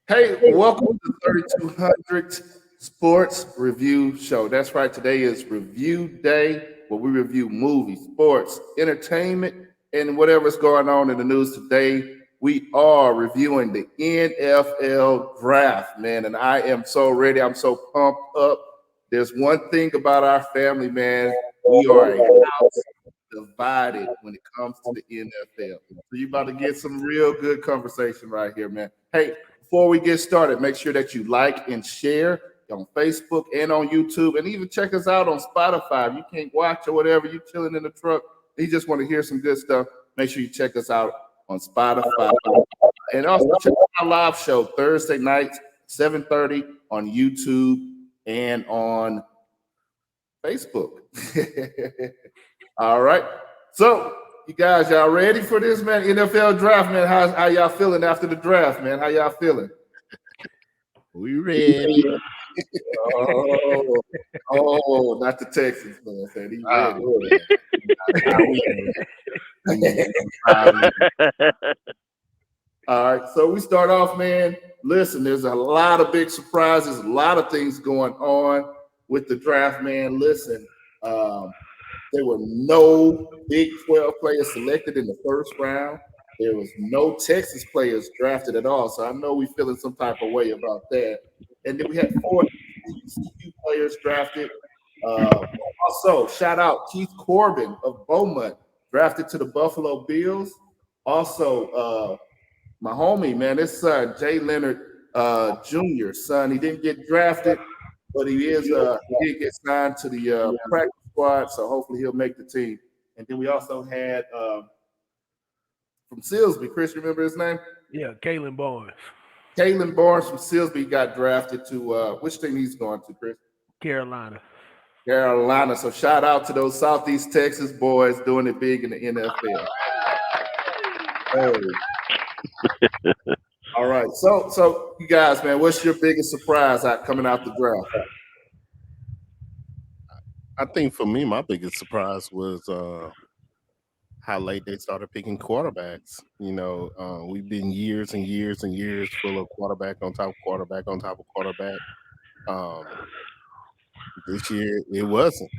Hey, welcome to 3200 Sports Review Show. That's right. Today is review day where we review movies, sports, entertainment, and whatever's going on in the news today. We are reviewing the NFL draft, man, and I am so ready. I'm so pumped up. There's one thing about our family, man. We are a house divided when it comes to the NFL. So you about to get some real good conversation right here, man. Hey, before we get started, make sure that you like and share on Facebook and on YouTube, and even check us out on Spotify. If you can't watch or whatever, you chilling in the truck, you just want to hear some good stuff, make sure you check us out on Spotify. And also check out our live show Thursday nights, 7:30 on YouTube and on Facebook. All right. So, you guys, y'all ready for this, man? NFL draft, man. How y'all feeling after the draft, man? How y'all feeling? We ready. Not the Texans, man. Said he ready. All right. So we start off, man. Listen, there's a lot of big surprises, a lot of things going on with the draft, man. Listen, there were no Big 12 players selected in the first round. There was no Texas players drafted at all. So I know we're feeling some type of way about that. And then we had four CU players drafted. Also, shout out Keith Corbin of Beaumont, drafted to the Buffalo Bills. Also, my homie, man, his son, Jay Leonard Jr. son, he didn't get drafted, but he did get signed to the practice squad, so hopefully he'll make the team. And then we also had from Silsby, Chris, you remember his name? Yeah, Kalen Barnes. Kalen Barnes from Silsby got drafted to which team he's going to, Chris? Carolina. So shout out to those Southeast Texas boys doing it big in the NFL. Hey. All right. So you guys, man, what's your biggest surprise coming out the draft? I think for me, my biggest surprise was how late they started picking quarterbacks. We've been years and years and years full of quarterback on top of quarterback on top of quarterback. This year it wasn't.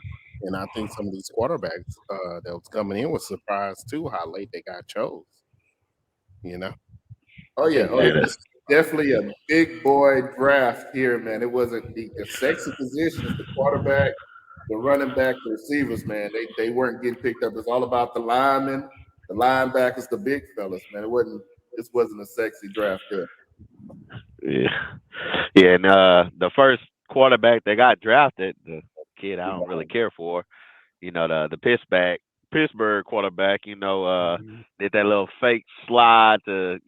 And I think some of these quarterbacks that was coming in was surprised too how late they got chose. Oh yeah, it's definitely a big boy draft here, man. It wasn't the sexy positions, the quarterback, the running back, the receivers, man. They weren't getting picked up. It's all about the linemen, the linebackers, the big fellas, man. This wasn't a sexy draft there. Yeah, and the first quarterback that got drafted, the kid I don't really care for, the Pittsburgh quarterback, did that little fake slide to,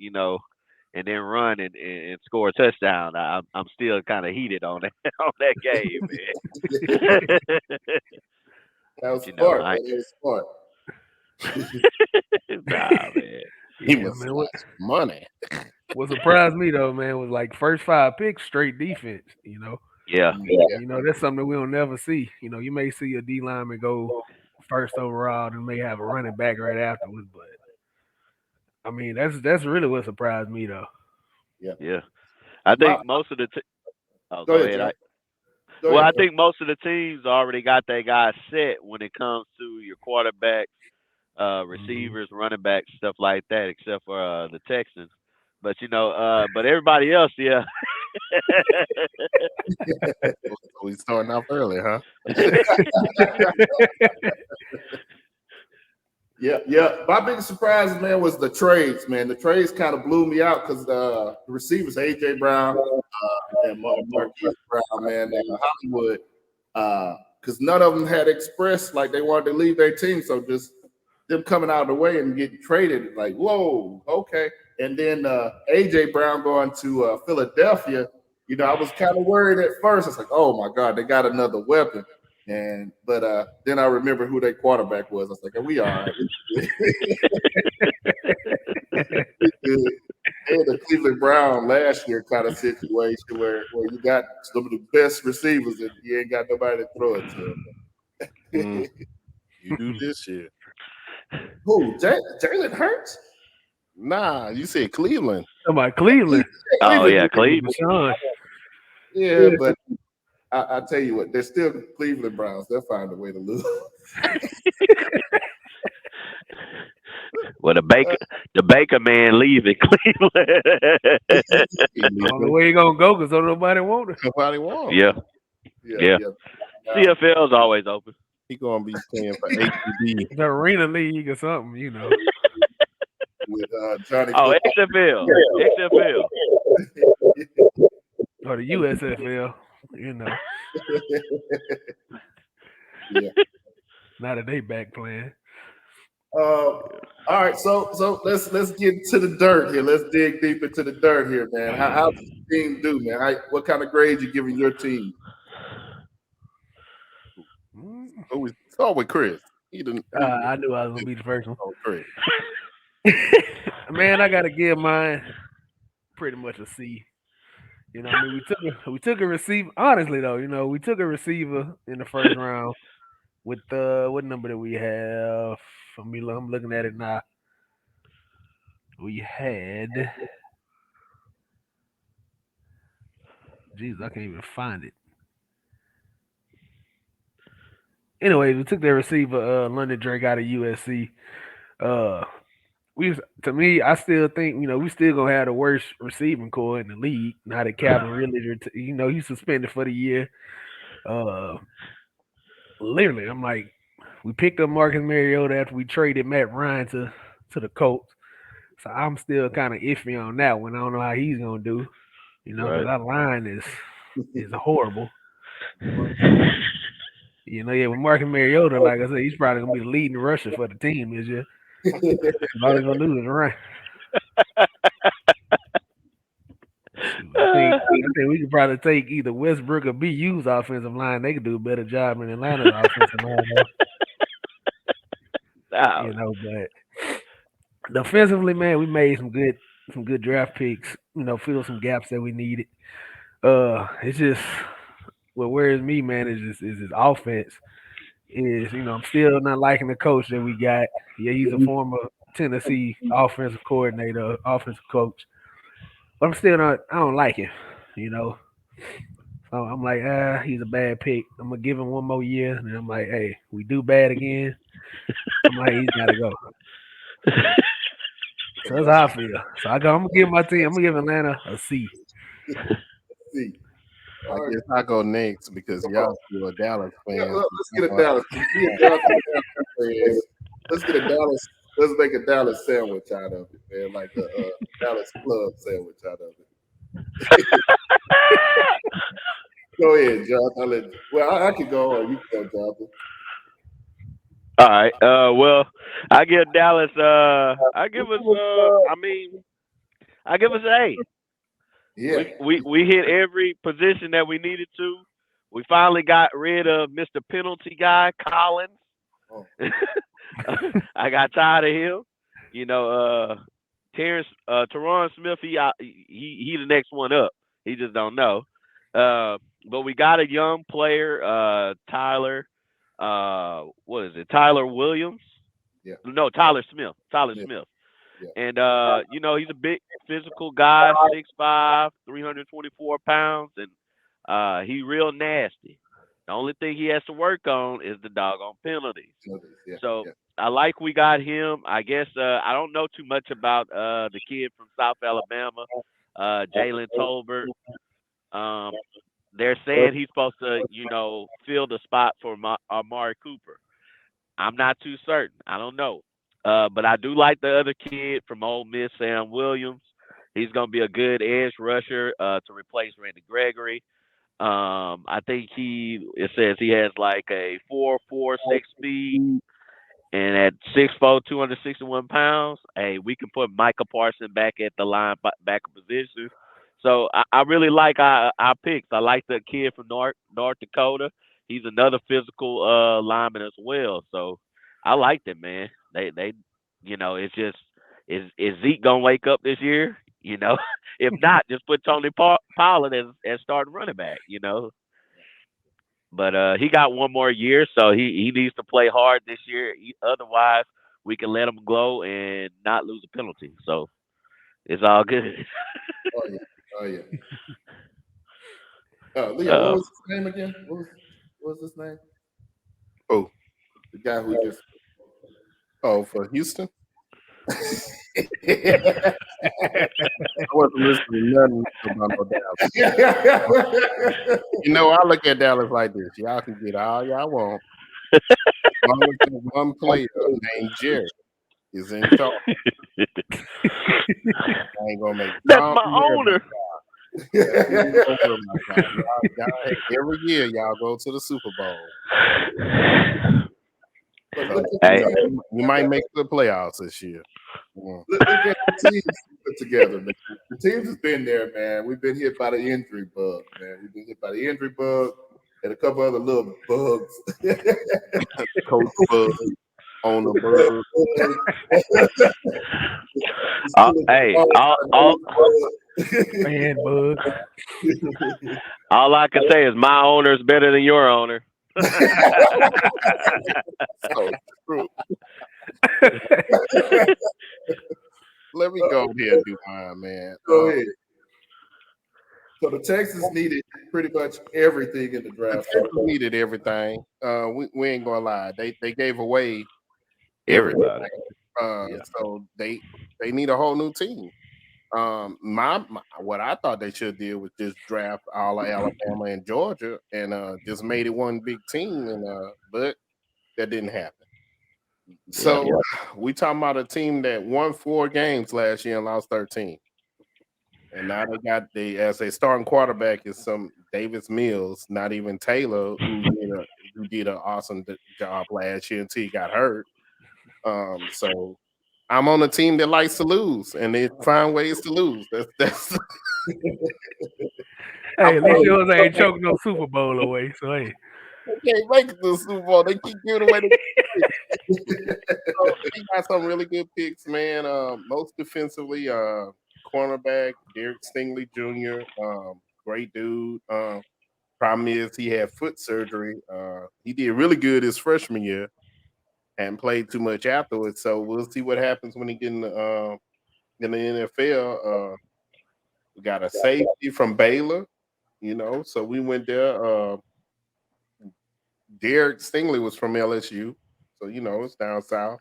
and then run and score a touchdown. I'm still kind of heated on that on that game, man. That was smart. That was smart. Nah, man. He was money. What surprised me though, man, was like first 5 picks, straight defense. Yeah. That's something that we'll never see. You may see a D lineman go first overall, and may have a running back right afterwards, but I mean that's really what surprised me though. Yeah. I think most of the go ahead. I think most of the teams already got their guys set when it comes to your quarterbacks, receivers, running backs, stuff like that, except for the Texans. But but everybody else, yeah. We starting off early, huh? Yeah. My biggest surprise, man, was the trades, man. The trades kind of blew me out because the receivers, AJ Brown and Marquise Brown, man, and Hollywood, because none of them had expressed like they wanted to leave their team. So just them coming out of the way and getting traded, like, whoa, okay. And then AJ Brown going to Philadelphia, I was kind of worried at first. I was like, oh my God, they got another weapon. But then I remember who their quarterback was. I was like, we all right. They had the Cleveland Brown last year kind of situation where you got some of the best receivers and you ain't got nobody to throw it to. You do this year. Who? Jalen Hurts? Nah, you said Cleveland. Somebody Cleveland. Oh Cleveland. yeah, Cleveland. Deshaun. Yeah, but I tell you what, they're still Cleveland Browns. They'll find a way to lose. Well, the Baker man leaving Cleveland. I don't know where he gonna go because nobody want him. Nobody won. Yeah. Yeah. CFL's always open. He gonna be playing for ATD. The Arena League or something, you know. With Johnny Oh, Football. XFL. Or the USFL, you know. Yeah. Now that they back playing. All right, so let's get to the dirt here. Let's dig deep into the dirt here, man. How's the team do, man? What kind of grade you giving your team? So we start with Chris. I knew I was gonna be the first one. Oh, Chris. Man, I gotta give mine pretty much a C. You know, I mean, we took a receiver. Honestly, though, you know, we took a receiver in the first round with what number did we have? I'm looking at it now. We had, jeez, I can't even find it. Anyway, we took that receiver, London Drake, out of USC. To me, I still think we still gonna have the worst receiving core in the league. Now that Calvin Ridley, he's suspended for the year. Literally, I'm like, we picked up Marcus Mariota after we traded Matt Ryan to the Colts, so I'm still kind of iffy on that one. I don't know how he's gonna do, because our line is horrible. With Marcus Mariota, like I said, he's probably gonna be the leading rusher for the team this year. All they're gonna do is run. I think we could probably take either Westbrook or BU's offensive line. They could do a better job in Atlanta's offensive line. But defensively, man, we made some good draft picks. Fill some gaps that we needed. It's just what worries me, man, is his offense. I'm still not liking the coach that we got. Yeah, he's a former Tennessee offensive coordinator, offensive coach. But I'm still not. I don't like him. So I'm like, he's a bad pick. I'm gonna give him one more year, and I'm like, hey, we do bad again. I'm like, he's gotta go. So that's how I feel. So I'm gonna give my team. I'm gonna give Atlanta a C. C. I guess I go next because y'all still a Dallas fan. Yeah, let's get a Dallas. Let's get a Dallas. Let's make a Dallas sandwich out of it, man. Like a Dallas club sandwich out of it. Go ahead, Jonathan. I can go, or you can go, Jonathan. All right. Well, I give Dallas. I give us. I give us an A. Yeah. We hit every position that we needed to. We finally got rid of Mr. Penalty guy, Collins. Oh. I got tired of him. Teron Smith, he the next one up. He just don't know. But we got a young player, Tyler. What is it? Tyler Williams? Yeah. No, Tyler Smith. Smith. Yeah. And he's a big physical guy, 6'5", 324 pounds, and he real nasty. The only thing he has to work on is the doggone penalties. So I like we got him. I guess I don't know too much about the kid from South Alabama, Jalen Tolbert. They're saying he's supposed to, fill the spot for Amari Cooper. I'm not too certain. I don't know. But I do like the other kid from Ole Miss, Sam Williams. He's going to be a good edge rusher to replace Randy Gregory. I think it says he has like a 4.46 speed, and at 6'4", 261 pounds, hey, we can put Micah Parsons back at the line back position. So I really like our picks. I like the kid from North Dakota. He's another physical lineman as well. So I liked it, man. They it's just is Zeke gonna wake up this year? If not, just put Tony Pollard as starting running back. But he got one more year, so he needs to play hard this year. Otherwise, we can let them glow and not lose a penalty. So it's all good. Oh yeah, oh yeah. Leo, what Uh, was his name again? What was his name? Oh, The guy who just. for Houston, Yeah. I wasn't listening to nothing about no Dallas. You know, I look at Dallas like this: y'all can get all y'all want, as long as there's one player named Jerry is in charge. I ain't gonna make that's Tom my worry about owner. that. You ain't gonna worry about y'all. Every year y'all go to the Super Bowl. But So look at Hey, the team. we might make the playoffs this year. Mm. Look at the teams put together, man. The teams has been there, man. We've been hit by the injury bug, man. We've been hit by the injury bug and a couple other little bugs. Coach Bud, owner Bud. hey, Man, bug. all I can say is my owner is better than your owner. So true. Let me go here and do mine, man. Go ahead. So the Texans needed pretty much everything in the The draft. Texans needed everything. We ain't gonna lie. They gave away Everybody. So they need a whole new team. My what I thought they should do was just draft all of Alabama and Georgia and just made it one big team, but that didn't happen. So we talking about a team that won 4 games last year and lost 13. And now they as a starting quarterback is some Davis Mills, not even Taylor, who did an awesome job last year until he got hurt. So I'm on a team that likes to lose, and they find ways to lose. That's Hey, at least yours ain't choking no Super Bowl away. So hey, they can't make it to the Super Bowl. They keep giving away the so they got some really good picks, man. Most defensively, cornerback Derek Stingley Jr. Great dude. Problem is he had foot surgery. He did really good his freshman year and played too much afterwards. So we'll see what happens when he get in the NFL. We got a safety from Baylor, so we went there. Derek Stingley was from LSU, so it's down south.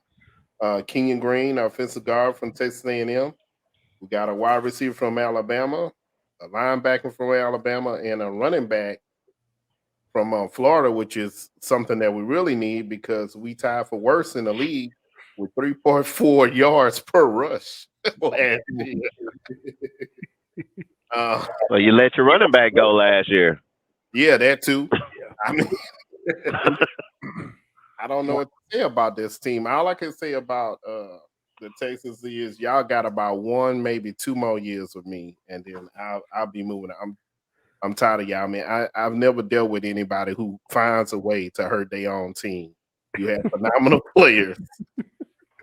Kenyon Green, offensive guard from Texas A&M. We got a wide receiver from Alabama, a linebacker from Alabama, and a running back from Florida, which is something that we really need because we tied for worst in the league with 3.4 yards per rush last year. So you let your running back go last year. Yeah, that too. I mean, I don't know what to say about this team. All I can say about the Texans is y'all got about 1, maybe 2 more years with me, and then I'll be moving. I'm tired of y'all, man. I've never dealt with anybody who finds a way to hurt their own team. You have phenomenal players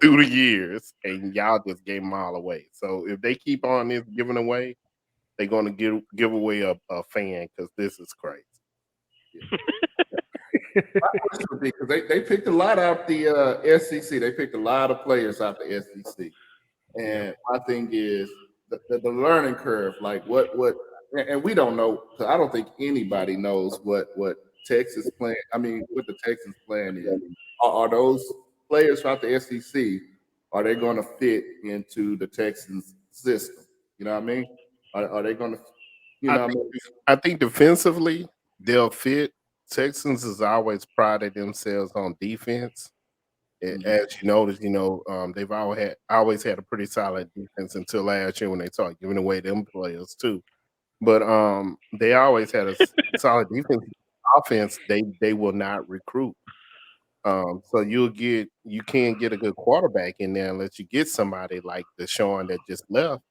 through the years, and y'all just gave them all away. So if they keep on this giving away, they're going to give away a fan because this is crazy. Because they picked a lot out the SEC. They picked a lot of players out the SEC. And my thing is the learning curve. Like what, and we don't know. Cause I don't think anybody knows what Texas plan. I mean, what the Texans plan is. Are those players out the SEC? Are they going to fit into the Texans system? You know what I mean? Are they going to? You know what I mean? I think defensively they'll fit. Texans has always prided themselves on defense. As you notice, they've always had a pretty solid defense until last year when they started giving away them players too. But they always had a solid defense. Offense, they will not recruit. So you can't get a good quarterback in there unless you get somebody like Deshaun that just left.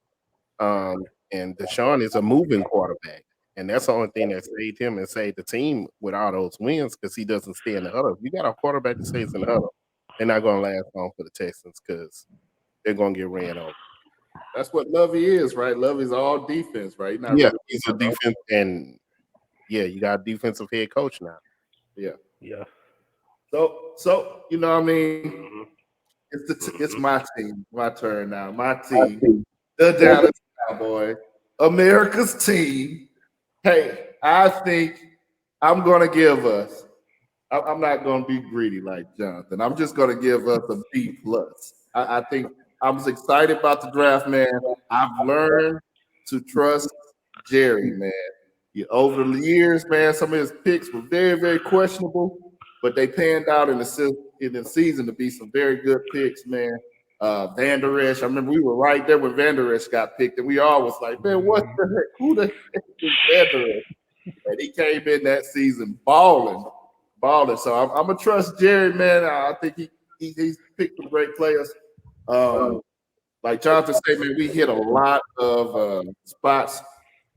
And Deshaun is a moving quarterback. And that's the only thing that saved him and saved the team with all those wins because he doesn't stay in the huddle. If you got a quarterback that stays in the huddle, they're not going to last long for the Texans because they're going to get ran over. That's what Lovey is, right? Lovey's all defense, right? He's a defense, and you got a defensive head coach now. Yeah. yeah. So you know what I mean? It's my team. My turn now. My team, the Dallas Cowboys, America's team. Hey, I think I'm going to give us. I'm not going to be greedy like Jonathan. I'm just going to give us a B plus. I think I was excited about the draft, man. I've learned to trust Jerry, man. Over the years, man, some of his picks were very, very questionable, but they panned out in the season to be some very good picks, man. Van Der Esch, I remember we were right there when Van Der Esch got picked, and we all was like, man, what the heck? Who the heck is Van Der Esch? And he came in that season balling. So I'm gonna trust Jerry, man. I think he's picked some great players. Like Jonathan said, man, we hit a lot of spots.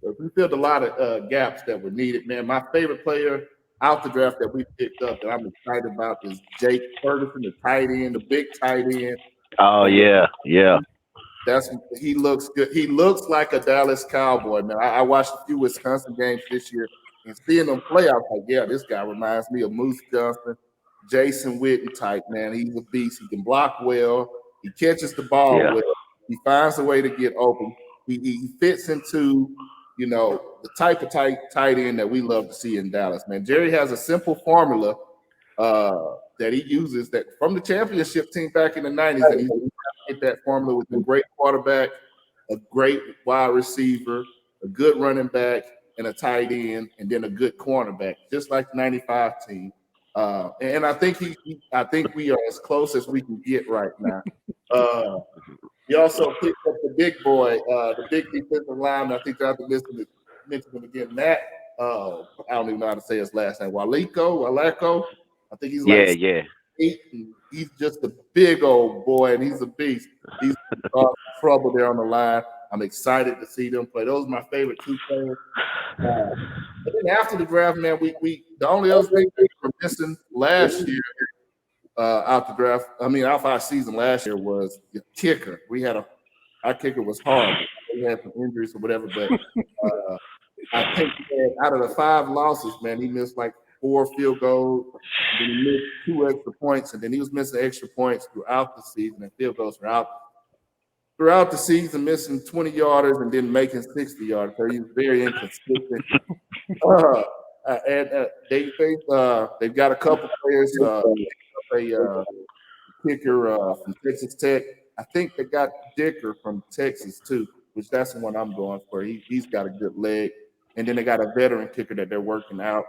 We filled a lot of gaps that were needed, man. My favorite player out the draft that we picked up that I'm excited about is Jake Ferguson, the tight end, the big tight end. Oh yeah. He looks good. He looks like a Dallas Cowboy, man. I watched a few Wisconsin games this year and seeing them play, I was like, yeah, this guy reminds me of Moose Johnston, Jason Witten type, man. He's a beast. He can block well. He catches the ball well. He finds a way to get open. He fits into, the type of tight end that we love to see in Dallas, man. Jerry has a simple formula that he uses that from the championship team back in the 90s, and he's get that formula with a great quarterback, a great wide receiver, a good running back, and a tight end, and then a good cornerback, just like the 95 team. And I think I think we are as close as we can get right now. He also picked up the big boy, the big defensive lineman. I think I have to mention him again. Matt, I don't even know how to say his last name. Waleko. I think he's like 8, and he's just a big old boy, and he's a beast. He's trouble there on the line. I'm excited to see them play. Those are my favorite two players. But then after the draft, man, we the only other thing we were missing last year out the draft, out our season last year was the kicker. Our kicker was horrible. We had some injuries or whatever, but I think out of the 5 losses, man, he missed like 4 field goals, then he missed 2 extra points, and then he was missing extra points throughout the season and field goals throughout the season, missing 20-yarders and then making 60-yarders. So he was very inconsistent. They've got a couple players. A kicker from Texas Tech. I think they got Dicker from Texas too, which that's the one I'm going for. He's got a good leg, and then they got a veteran kicker that they're working out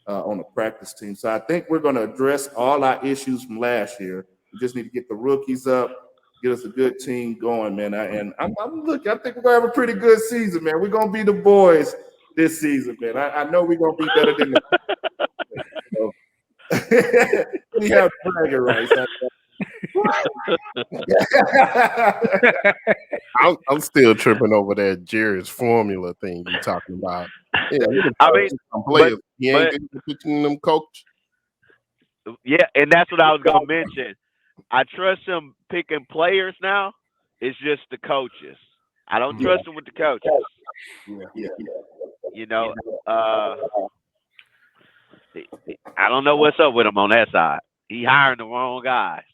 on the practice team. So I think we're going to address all our issues from last year. We just need to get the rookies up, get us a good team going, man. I think we're gonna have a pretty good season, man. We're gonna be the boys this season, man. I know we're gonna be better than we have bragging rights. I'm still tripping over that Jerry's formula thing you talking about. Yeah, some players. He ain't pitching them coach. Yeah, and that's what I was gonna mention. I trust him picking players now. It's just the coaches. I don't trust him with the coaches. I don't know what's up with him on that side. He hiring the wrong guys.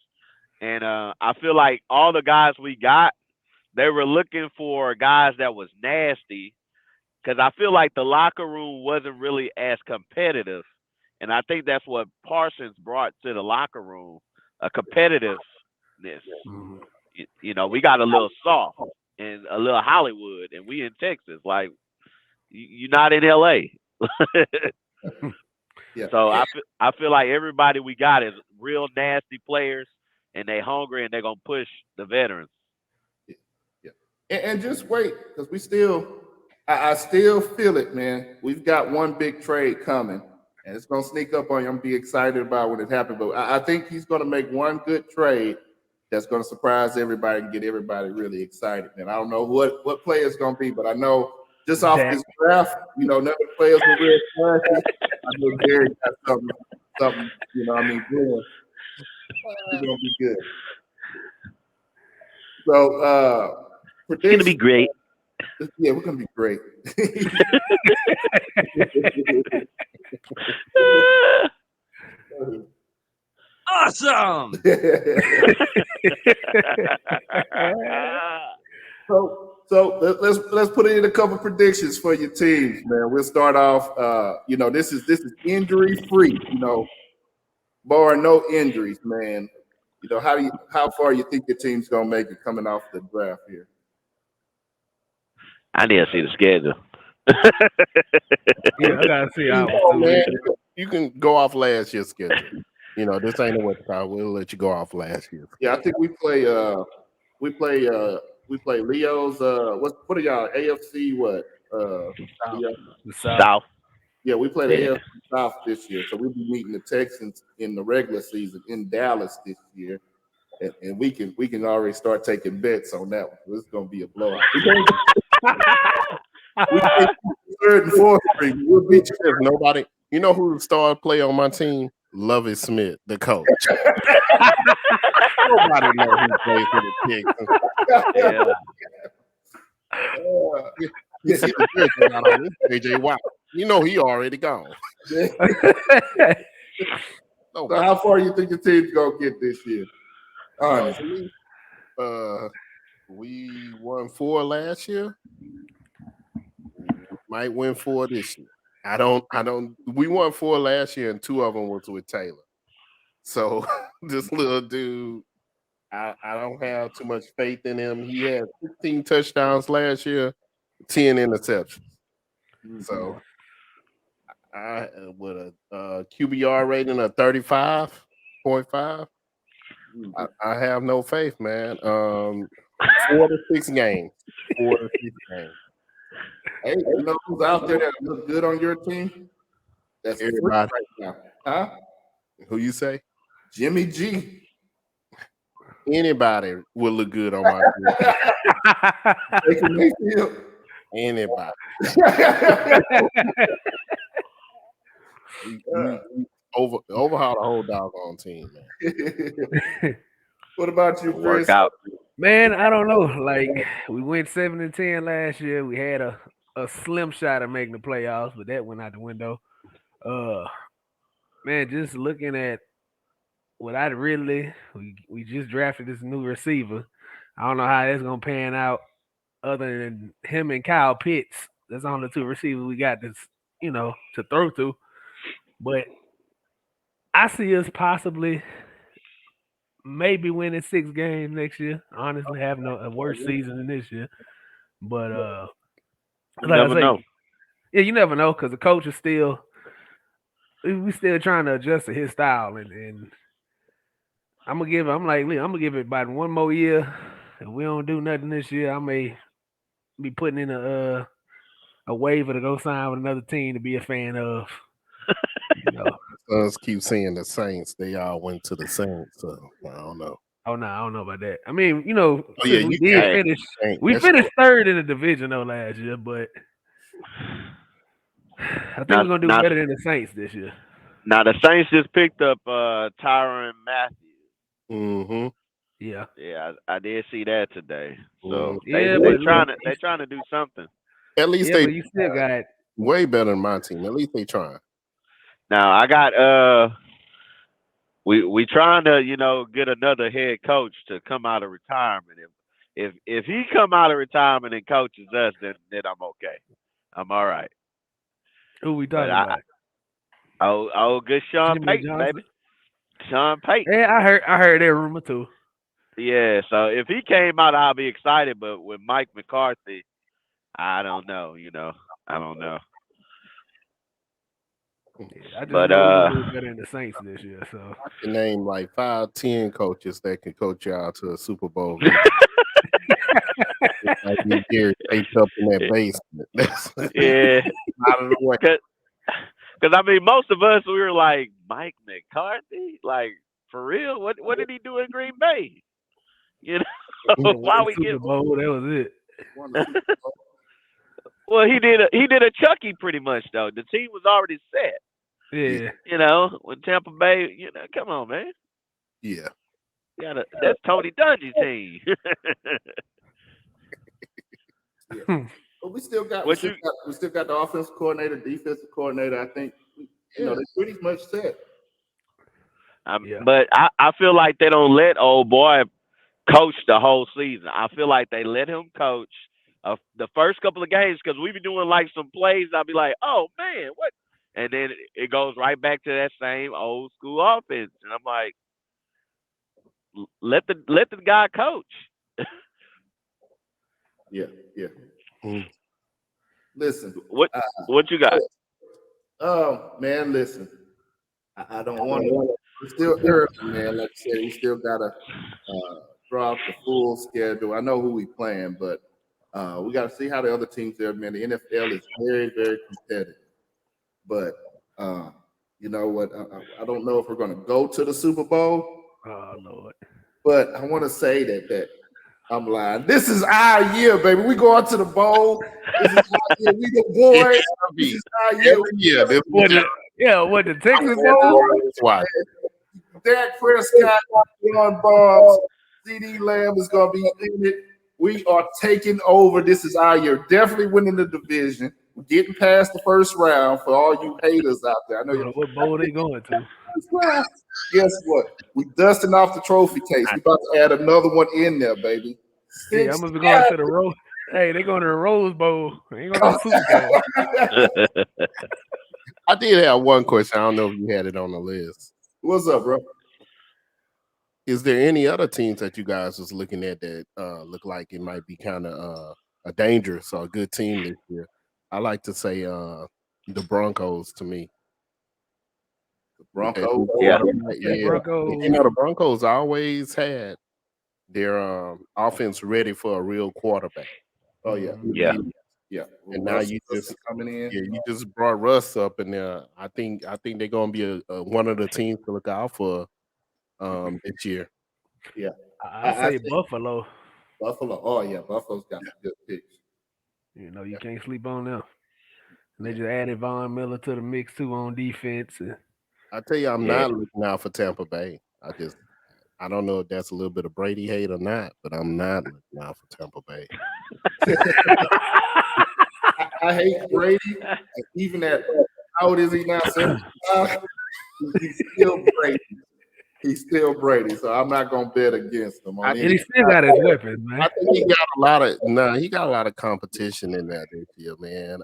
And I feel like all the guys we got, they were looking for guys that was nasty, because I feel like the locker room wasn't really as competitive. And I think that's what Parsons brought to the locker room, a competitiveness. We got a little soft and a little Hollywood, and we in Texas. Like, you're not in LA. So I feel like everybody we got is real nasty players, and they hungry, and they're gonna push the veterans. And just wait, because I still feel it, man. We've got one big trade coming, and it's gonna sneak up on you. I'm gonna be excited about when it happens, but I think he's gonna make one good trade that's gonna surprise everybody and get everybody really excited. And I don't know what player it's gonna be, but I know just off this draft, none of the players were real flashy. I know Jerry got something, good. It's gonna be good. So it's gonna be great. Yeah, we're gonna be great. Awesome. So let's put in a couple predictions for your teams, man. We'll start off. This is injury free. Barring no injuries, man. How far you think your team's gonna make it coming off the draft here? I need to see the schedule. Yeah, I gotta see ours Oh, too. man, you can go off last year's schedule. This ain't a what time. We'll let you go off last year. Yeah, I think we play Leo's what are y'all AFC what? Leo? The South. South. Yeah, we play the Yeah. AFC South this year. So we'll be meeting the Texans in the regular season in Dallas this year. And we can already start taking bets on that one. It's gonna be a blowout. We think third and fourth string. We'll beat you. There's nobody. You know who the star player on my team? Lovie Smith, the coach. Nobody knows who plays for the Texans. Yeah. You see the jersey out on this JJ Watt. You know he already gone. So how far you think your team's gonna get this year? Honestly. We won 4 last year. Might win 4 this year. I don't. We won 4 last year, and 2 of them was with Taylor. So this little dude, I don't have too much faith in him. He had 15 touchdowns last year, 10 interceptions. So I with a QBR rating of 35.5. I have no faith, man. 4 to 6 games. 4 to 6 games. Hey, you know who's out there that look good on your team? That's Everybody. right now. Huh? Who you say? Jimmy G. Anybody will look good on my team. Baker Mayfield. Anybody. We overhaul the whole doggone team, man. What about you, Chris? Work out. Man, I don't know. Like we went 7-10 last year. We had a slim shot of making the playoffs, but that went out the window. Man, just looking at what we just drafted this new receiver. I don't know how that's gonna pan out other than him and Kyle Pitts. That's only the 2 receivers we got that's to throw to. But I see us possibly maybe winning 6 games next year. Honestly, having a worse season than this year. But You never know. Yeah, you never know because the coach is still we still trying to adjust to his style, and I'm gonna give it about 1 more year. If we don't do nothing this year, I may be putting in a waiver to go sign with another team to be a fan of. Sons keep saying the Saints. They all went to the Saints, so I don't know. Oh no, I don't know about that. I mean, yeah, we did finish. We finished 3rd in the division though last year, but I think we're gonna do better than the Saints this year. Now the Saints just picked up Tyrann Matthew. Mm-hmm. Yeah. Yeah, I did see that today. So Yeah, they're trying to do something. At least but you still got way better than my team. At least they trying. Now I got we trying to get another head coach to come out of retirement. If he come out of retirement and coaches us, then I'm okay. I'm all right. who we talking about? Oh, good Sean Jimmy Payton, Johnson? baby. Sean Payton. Yeah, I heard that rumor too. Yeah, so if he came out, I'll be excited. But with Mike McCarthy, I don't know. I don't know. Yeah, I just But, know we're gonna do better than the Saints this year. So I can name like 5, 10 coaches that can coach y'all to a Super Bowl. Like these years taped up in that basement. Yeah, Out of the way. because I mean, most of us we were like Mike McCarthy, like for real. What did he do in Green Bay? Why we Super get? Bowl? That was it. Well, he did a Chucky pretty much though. The team was already set. Yeah. When Tampa Bay, come on, man. Yeah. That's Tony Dungy's team. But we still got the offensive coordinator, defensive coordinator. I think they're pretty much set. Yeah. But I feel like they don't let old boy coach the whole season. I feel like they let him coach the first couple of games because we be doing like some plays. I'll be like, oh man, what? And then it goes right back to that same old school offense, and I'm like, let the guy coach. Yeah. Mm. Listen. What Uh, what you got? oh man, listen. I don't want to. It's still early, man. Like I said, we still gotta draw out the full schedule. I know who we playing, but we got to see how the other teams there. Man, the NFL is very, very competitive. But you know what? I don't know if we're going to go to the Super Bowl, Oh Lord. but I want to say that I'm lying. This is our year, baby. We going to the bowl. This is our year. We the boys. This is our year. Every year, this What the Texas Bowl? That's why. Dak Prescott, John Barnes, CD Lamb is going to be in it. We are taking over. This is our year. Definitely winning the division. We're getting past the first round for all you haters out there. I know you're What bowl they going to? Guess what? We dusting off the trophy case. We about to add another one in there, baby. Yeah, I'm gonna be going to the Rose. Hey, they going to the Rose Bowl. They ain't going to the Super Bowl. I did have one question. I don't know if you had it on the list. What's up, bro? Is there any other teams that you guys was looking at that look like it might be kind of a dangerous or a good team this year? I like to say the Broncos to me. Broncos. Yeah. Broncos. You know, the Broncos always had their offense ready for a real quarterback. Oh yeah. Yeah. And now you just coming in. Yeah, you just brought Russ up in there. I think they're gonna be one of the teams to look out for this year. Yeah. I say Buffalo. Buffalo. Oh yeah, Buffalo's got some good picks. You know, you can't sleep on them. And they just added Von Miller to the mix too on defense. I tell you, I'm not looking out for Tampa Bay. I don't know if that's a little bit of Brady hate or not, but I'm not looking out for Tampa Bay. I hate Brady. Even at how old is he now? 75? He's still Brady. He's still Brady, so I'm not gonna bet against him. And he still got his weapons, man. I think he got a lot of competition in that this year, man.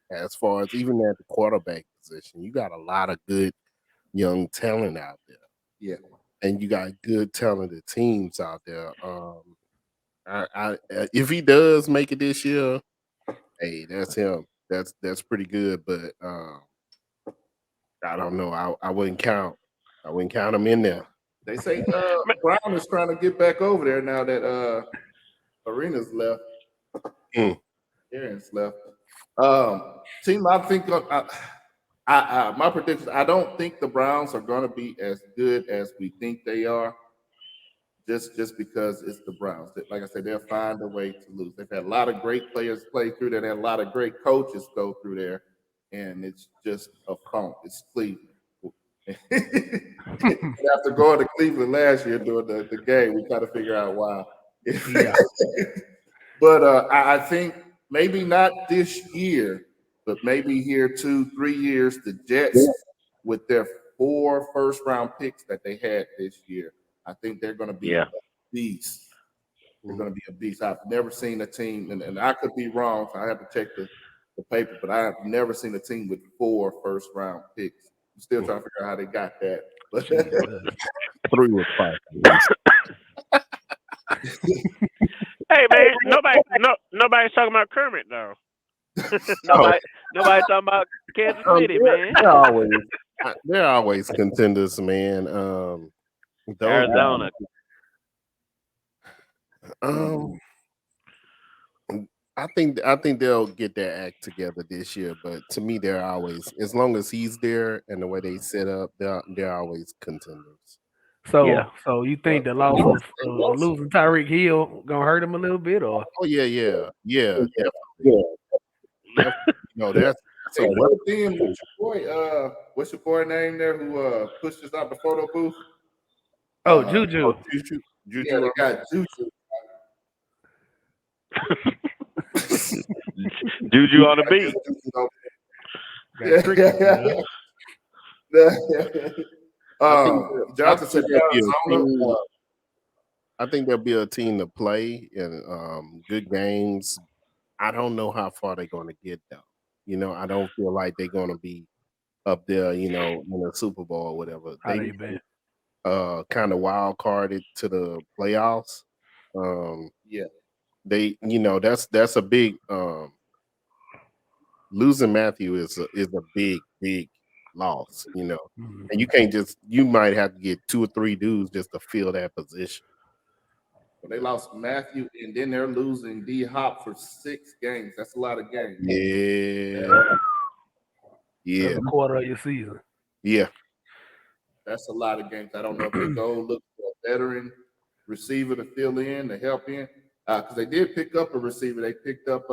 As far as even at the quarterback position, you got a lot of good young talent out there. Yeah. And you got good talented teams out there. If he does make it this year, hey, that's him. That's pretty good. But I don't know. I wouldn't count. I wouldn't count him in there. They say Brown is trying to get back over there now that Arena's left. Aaron's left. Team, I think my prediction. I don't think the Browns are going to be as good as we think they are. Just because it's the Browns. Like I said, they'll find a way to lose. They've had a lot of great players play through there. They had a lot of great coaches go through there, and it's just a funk. It's Cleveland. After going to Cleveland last year during the game, we got to figure out why. Yeah. But I think maybe not this year, but maybe here 2-3 years, the Jets with their 4 first-round picks that they had this year, I think they're going to be a beast. They're going to be a beast. I've never seen a team, and I could be wrong, so I have to check the paper, but I have never seen a team with 4 first-round picks. I'm still trying to figure out how they got that. But 3 was 5. Hey man, nobody's talking about Kermit though. Nobody talking about Kansas City, man. They're always contenders, man. Arizona. I think they'll get their act together this year, but to me, they're always, as long as he's there and the way they set up, they're always contenders. So you think the loss of losing Tyreek Hill gonna hurt him a little bit, or? Oh yeah, definitely. No, that's hey, what team with your boy? What's your boy name there who pushed us out the photo booth? Oh, Juju. Juju. Yeah, they got Juju. Juju on the beat. Jonathan said Arizona. I think there'll be a team to play and good games. I don't know how far they're going to get though. I don't feel like they're going to be up there, in the Super Bowl or whatever. How they been? Kind of wild carded to the playoffs. Yeah. They, that's a big losing Matthew is a big loss, Mhm. and you might have to get 2 or 3 dudes just to fill that position. Well, they lost Matthew, and then they're losing D Hop for 6 games. That's a lot of games. Yeah. That's a quarter of your season. Yeah. That's a lot of games. I don't know if they go look for a veteran receiver to fill in, to help in. Because they did pick up a receiver. They picked up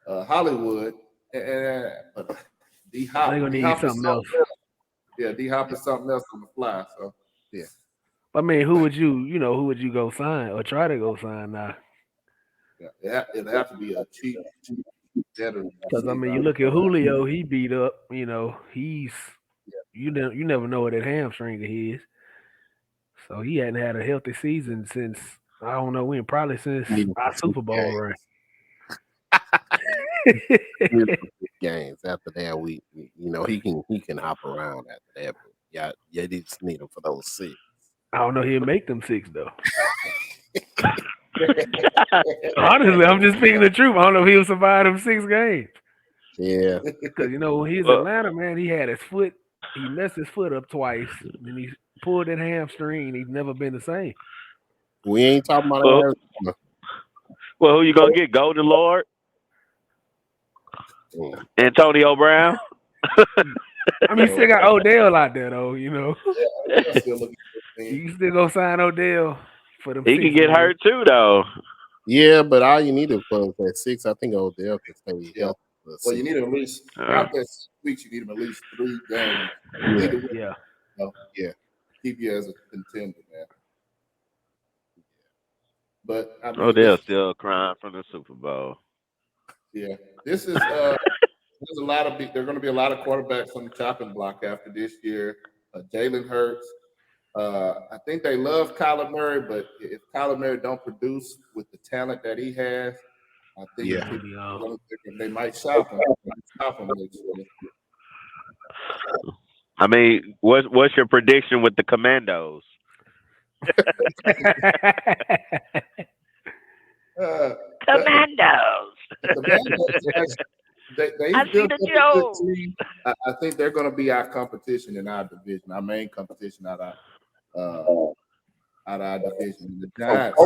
Hollywood. But D Hop. They're gonna need something else. Yeah, D Hop is something else on the fly. So yeah. I mean, who would you go sign or try to go sign now? Yeah, it'd have to be a cheap veteran. Because I mean, you look at Julio, he beat up. He's you never know what that hamstring of his. So he hadn't had a healthy season since I don't know when, probably since our Super Bowl run. Games after that, he can hop around after that. But you just need him for those 6. I don't know he'll make them 6 though. Honestly, I'm just speaking the truth. I don't know if he'll survive them 6 games. Yeah. Because when he's Atlanta, man, he had his foot. He messed his foot up twice, and he pulled that hamstring. He's never been the same. We ain't talking about that. Well, who you gonna get? Golden Lord? Antonio Brown? I mean, still got Odell out there though. Yeah, you still go sign Odell for them. He can get hurt too, though. Yeah, but all you need is for that 6. I think Odell can stay healthy. Well, you need him at least after 6 weeks. You need him at least 3 games. Yeah. Keep you as a contender, man. But I mean, Odell's still crying from the Super Bowl. Yeah, this is there's a lot of there are going to be a lot of quarterbacks on the chopping block after this year. Jalen Hurts. I think they love Kyler Murray, but if Kyler Murray don't produce with the talent that he has, I think they might shop him. Next year. I mean, what's your prediction with the Commandos? Commandos. I see the show. I think they're going to be our competition in our division, our main competition out of our division. The Giants,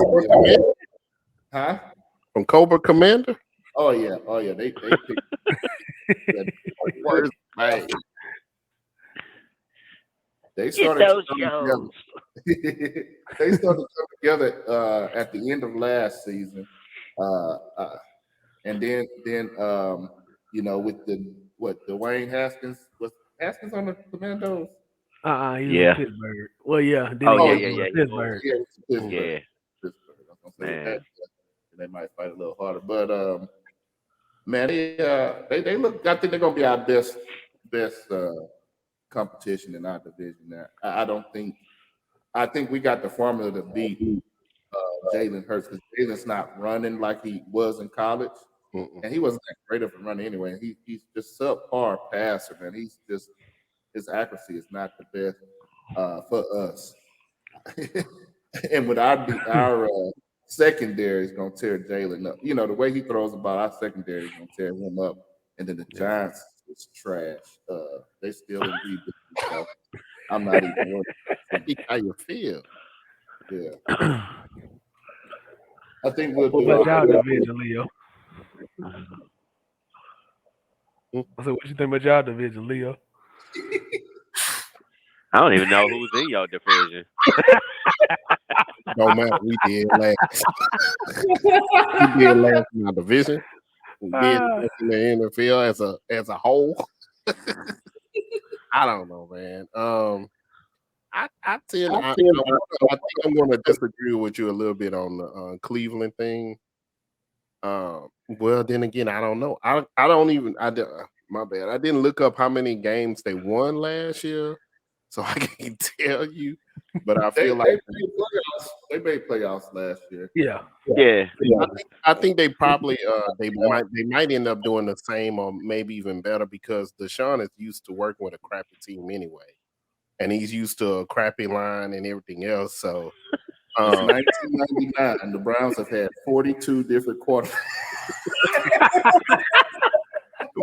from Cobra Commander. Oh yeah. They picked worst man. They started together. They started coming together at the end of last season, and then with Dwayne Haskins was Haskins on the Commandos. He was in Pittsburgh. Well, yeah. Pittsburgh. Yeah. Pittsburgh. They might fight a little harder, but man, they look. I think they're gonna be our best competition in our division. Now, I think we got the formula to beat Jalen Hurts because Jalen's not running like he was in college, and he wasn't that great of a runner anyway. He's just subpar passer, man. His accuracy is not the best for us. And with our secondary is going to tear Jalen up. The way he throws the ball, our secondary is going to tear him up. And then the Giants is trash. They still in rebuild. So I'm not even worried. I think how you feel. Yeah. I think we'll do what y'all division, Leo? So what you think about y'all division, Leo? I don't even know who's in your division. Don't matter. We did last. We did last in our division. We did last in the NFL as a whole. I don't know, man. I think I'm going to disagree with you a little bit on the Cleveland thing. Well, then again, I don't know. My bad. I didn't look up how many games they won last year. so I can't tell you. But I They feel like made playoffs. They made playoffs last year. Yeah. Yeah. I think they probably they might end up doing the same or maybe even better because Deshaun is used to working with a crappy team anyway, and he's used to a crappy line and everything else. So Since 1999, the Browns have had 42 different quarterbacks.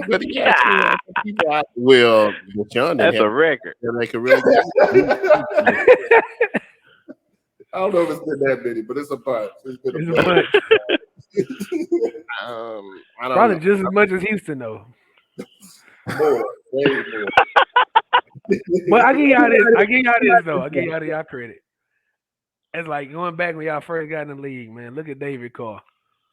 but yeah, well, Deshaun That's didn't a record. have they could really. I don't know if it's been that many, but it's a bunch. It's been a It's a bunch. bunch. I don't Probably know. just as much as Houston though. More, way more. But I give y'all this. I give y'all this though. I give y'all credit. It's like going back when y'all first got in the league, man. Look at David Carr.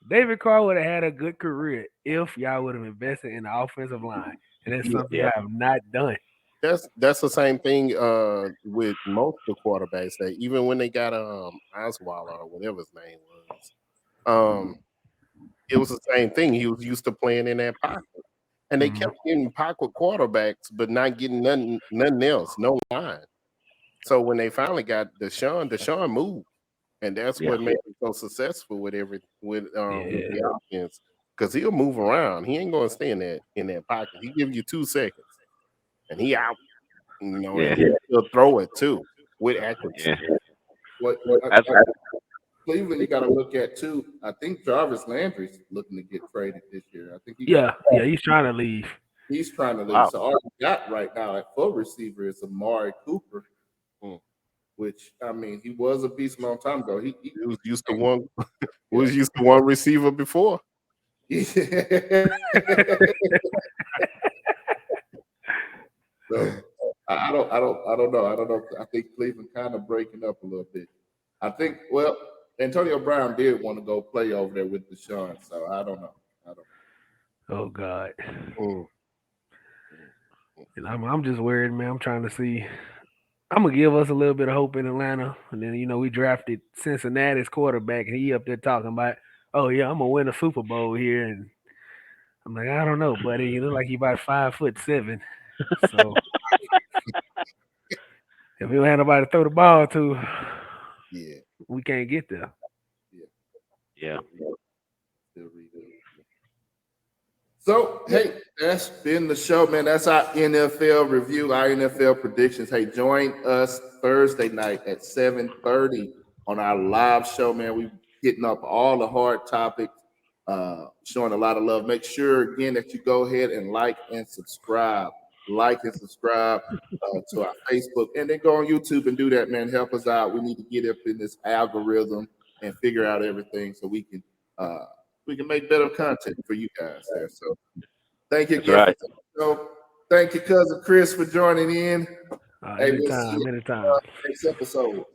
David Carr would have had a good career if y'all would have invested in the offensive line, and that's something y'all have not done. That's the same thing with most of the quarterbacks that even when they got Osweiler or whatever his name was, it was the same thing. He was used to playing in that pocket. And they kept getting pocket quarterbacks, but not getting nothing else, no line. So when they finally got Deshaun moved. And that's what made him so successful with the offense. Because he'll move around. He ain't gonna stay in that pocket. He give you 2 seconds and he out. You know, and he'll throw it too with accuracy. Cleveland, you got to look at too. I think Jarvis Landry's looking to get traded this year. I think he's trying to leave. He's trying to leave. Wow. So all he got right now at full receiver is Amari Cooper, which I mean he was a beast a long time ago. He was used to one. Was used to one receiver before. So I don't know. I think Cleveland kind of breaking up a little bit. I think Antonio Brown did want to go play over there with Deshaun, so I don't know. Oh God. Mm. And I'm just worried, man. I'm trying to see. I'm gonna give us a little bit of hope in Atlanta, and then we drafted Cincinnati's quarterback, and he up there talking about, oh yeah, I'm gonna win a Super Bowl here, and I'm like, I don't know, buddy. You look like you about 5'7", so if we don't have nobody to throw the ball to, we can't get there. Yeah. So, hey, that's been the show, man. That's our NFL review, our NFL predictions. Hey, join us Thursday night at 7:30 on our live show, man. We hitting up all the hard topics, showing a lot of love. Make sure, again, that you go ahead and like and subscribe. Like and subscribe to our Facebook. And then go on YouTube and do that, man. Help us out. We need to get up in this algorithm and figure out everything so we can make better content for you guys there. So thank you again. Right. So thank you, cousin Chris, for joining in. Anytime. Next episode.